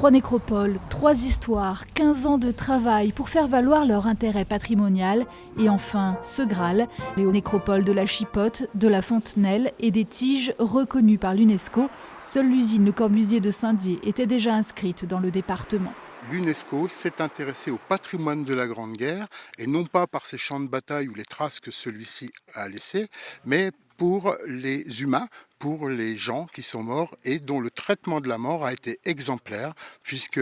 3 nécropoles, 3 histoires, 15 ans de travail pour faire valoir leur intérêt patrimonial. Et enfin, ce Graal, les nécropoles de la Chipote, de la Fontenelle et des Tiges reconnues par l'UNESCO. Seule l'usine Le Corbusier de Saint-Dié était déjà inscrite dans le département. L'UNESCO s'est intéressé au patrimoine de la Grande Guerre, et non pas par ses champs de bataille ou les traces que celui-ci a laissées, mais pour les humains, pour les gens qui sont morts et dont le traitement de la mort a été exemplaire, puisque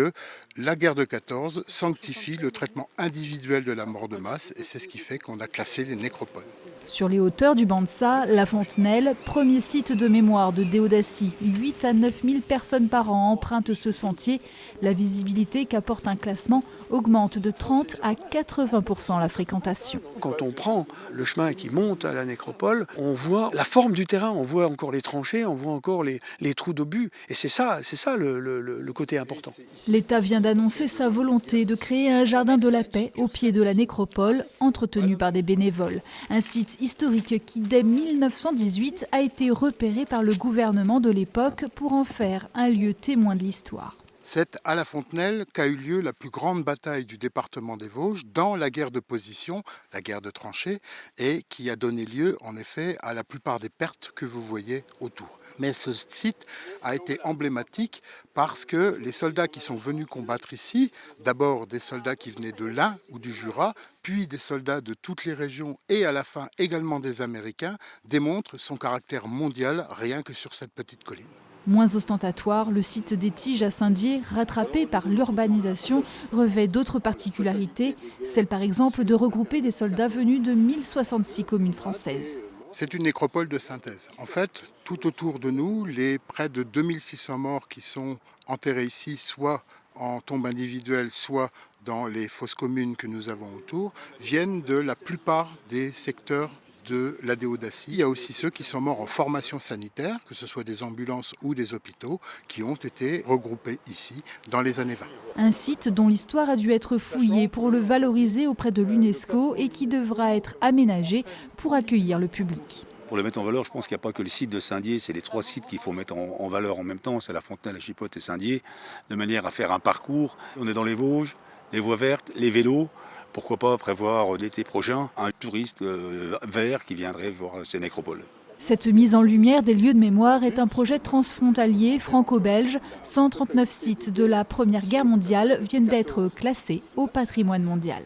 la guerre de 14 sanctifie le traitement individuel de la mort de masse, et c'est ce qui fait qu'on a classé les nécropoles. Sur les hauteurs du Banssa, la Fontenelle, premier site de mémoire de Déodacie, 8 à 9 000 personnes par an empruntent ce sentier. La visibilité qu'apporte un classement augmente de 30 à 80% la fréquentation. Quand on prend le chemin qui monte à la nécropole, on voit la forme du terrain, on voit encore les tranchées, on voit encore les trous d'obus. Et c'est ça le côté important. L'État vient d'annoncer sa volonté de créer un jardin de la paix au pied de la nécropole, entretenu par des bénévoles. Un site historique qui, dès 1918, a été repéré par le gouvernement de l'époque pour en faire un lieu témoin de l'histoire. C'est à la Fontenelle qu'a eu lieu la plus grande bataille du département des Vosges dans la guerre de position, la guerre de tranchées, et qui a donné lieu en effet à la plupart des pertes que vous voyez autour. Mais ce site a été emblématique parce que les soldats qui sont venus combattre ici, d'abord des soldats qui venaient de l'Ain ou du Jura, puis des soldats de toutes les régions et à la fin également des Américains, démontrent son caractère mondial rien que sur cette petite colline. Moins ostentatoire, le site des Tiges à Saint-Dié, rattrapé par l'urbanisation, revêt d'autres particularités, celle par exemple de regrouper des soldats venus de 1066 communes françaises. C'est une nécropole de synthèse. En fait, tout autour de nous, les près de 2600 morts qui sont enterrés ici, soit en tombe individuelle, soit dans les fosses communes que nous avons autour, viennent de la plupart des secteurs de la Déodacie. Il y a aussi ceux qui sont morts en formation sanitaire, que ce soit des ambulances ou des hôpitaux, qui ont été regroupés ici dans les années 20. Un site dont l'histoire a dû être fouillée pour le valoriser auprès de l'UNESCO et qui devra être aménagé pour accueillir le public. Pour le mettre en valeur, je pense qu'il n'y a pas que le site de Saint-Dié, c'est les 3 sites qu'il faut mettre en valeur en même temps, c'est la Fontenelle, la Chipote et Saint-Dié, de manière à faire un parcours. On est dans les Vosges, les voies vertes, les vélos. Pourquoi pas prévoir l'été prochain un touriste vert qui viendrait voir ces nécropoles. Cette mise en lumière des lieux de mémoire est un projet transfrontalier franco-belge. 139 sites de la Première Guerre mondiale viennent d'être classés au patrimoine mondial.